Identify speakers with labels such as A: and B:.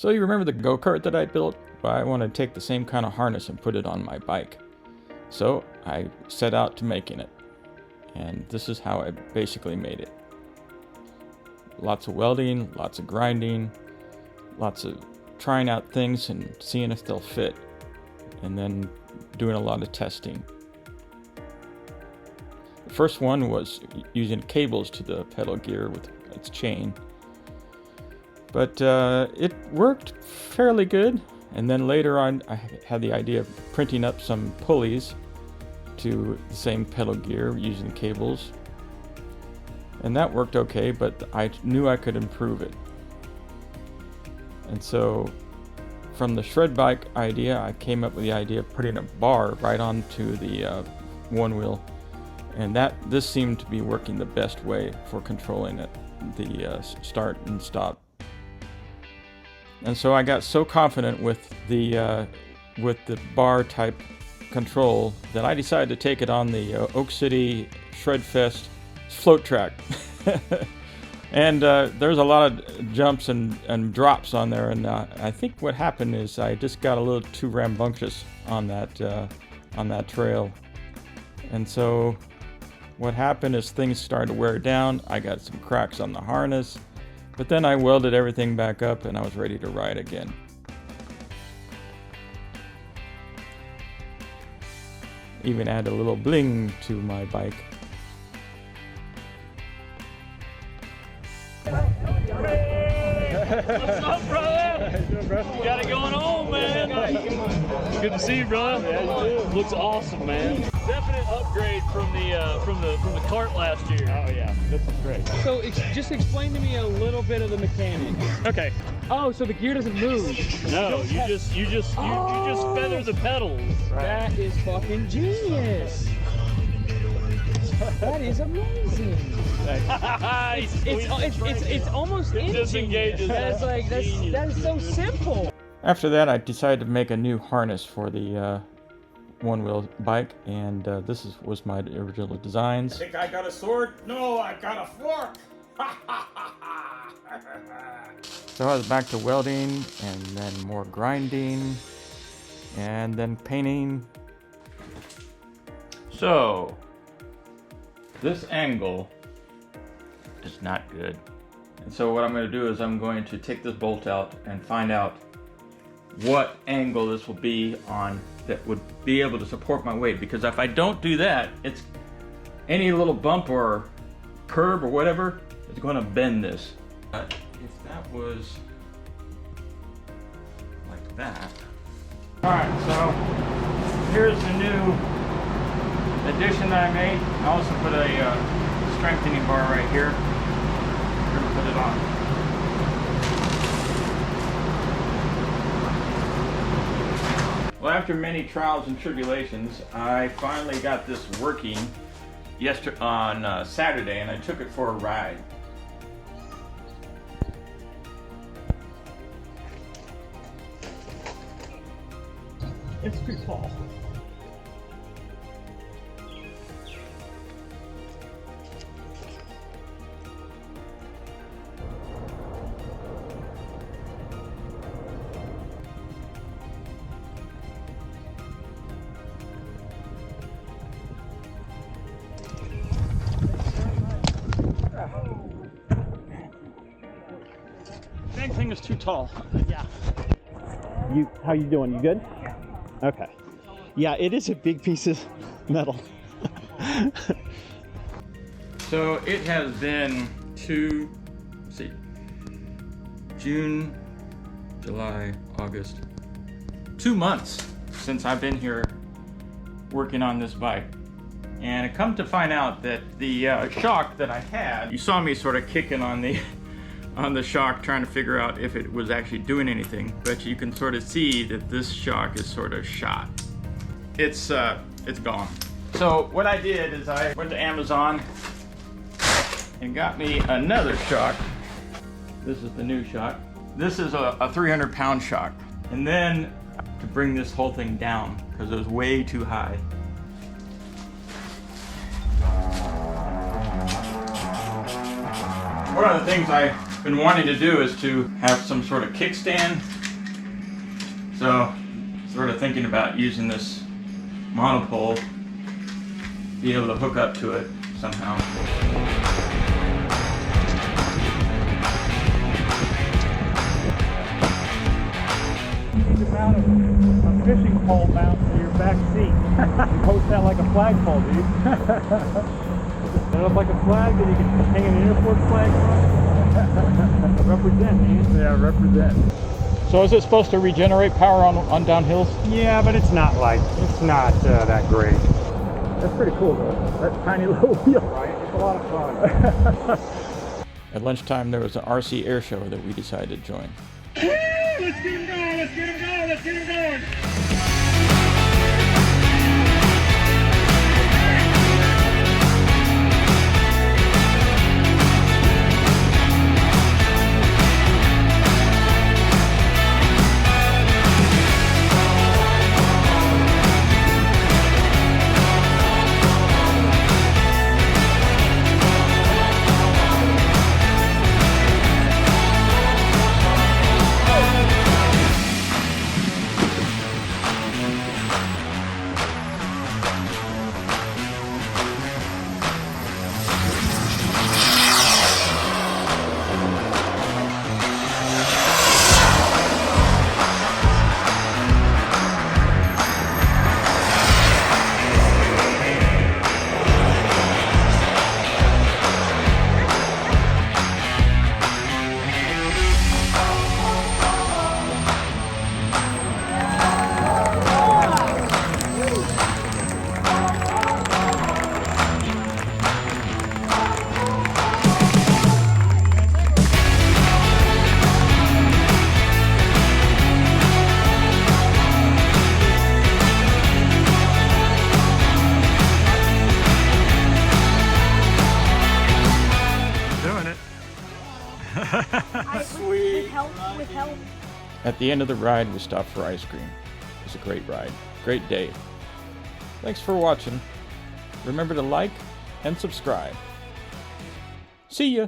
A: So you remember the go-kart that I built? Well, I want to take the same kind of harness and put it on my bike. So I set out to making it. And this is how I basically made it. Lots of welding, lots of grinding, lots of trying out things and seeing if they'll fit. And then doing a lot of testing. The first one was using cables to the pedal gear with its chain. But it worked fairly good. And then later on, I had the idea of printing up some pulleys to the same pedal gear using cables. And that worked okay, but I knew I could improve it. And so from the shred bike idea, I came up with the idea of putting a bar right onto the OneWheel. And this seemed to be working the best way for controlling it, the start and stop. And so I got so confident with the bar type control that I decided to take it on the Oak City Shred Fest float track. And there's a lot of jumps and drops on there, and I think what happened is I just got a little too rambunctious on that trail. And so what happened is things started to wear down. I got some cracks on the harness. But then I welded everything back up and I was ready to ride again. Even add a little bling to my bike.
B: What's up, brother? You got it going on, man. Good to see you, brother. Yeah, you do. Looks awesome, man. Definite upgrade from the cart last year. Oh yeah, this is great.
C: So just explain to me a little bit of the mechanics.
B: Okay.
C: Oh, so the gear doesn't move.
B: No, you just feather the pedals.
C: Right. That is fucking genius. That is amazing. It's almost
B: disengages.
C: That is so simple.
A: After that, I decided to make a new harness for the OneWheel bike, and this was my original designs.
D: I think I got a sword? No, I got a fork!
A: So I was back to welding, and then more grinding, and then painting. So this angle is not good. And so what I'm going to do is I'm going to take this bolt out and find out what angle this will be on that would be able to support my weight. Because if I don't do that, it's any little bump or curve or whatever is going to bend this. But if that was like that. Alright, so here's the new addition that I made. I also put a strengthening bar right here. We're going to put it on. Well, after many trials and tribulations, I finally got this working on Saturday, and I took it for a ride.
B: It's too tall. Dang thing is too tall. Yeah.
E: How you doing? You good? Okay. Yeah, it is a big piece of metal.
A: So it has been June, July, August, 2 months since I've been here working on this bike. And I come to find out that the shock that I had, you saw me sort of kicking on the shock trying to figure out if it was actually doing anything, but you can sort of see that this shock is sort of shot. It's gone. So what I did is I went to Amazon and got me another shock. This is the new shock. This is a 300-pound shock. And then to bring this whole thing down, because it was way too high. One of the things I been wanting to do is to have some sort of kickstand. So, sort of thinking about using this monopole, be able to hook up to it somehow.
F: Mount a fishing pole mount to your back seat. You post that like a flagpole, dude. Set up like a flag that you can hang an airport flag from. Represent, man. Yeah, represent.
C: So is it supposed to regenerate power on downhills?
F: Yeah, but it's not that great. That's pretty cool though. That tiny little wheel. Right, it's a lot of fun.
A: At lunchtime, there was an RC air show that we decided to join.
D: Let's get him going, let's get him going, let's get him going.
G: With help.
A: At the end of the ride, we stopped for ice cream. It was a great ride. Great day. Thanks for watching. Remember to like and subscribe. See ya!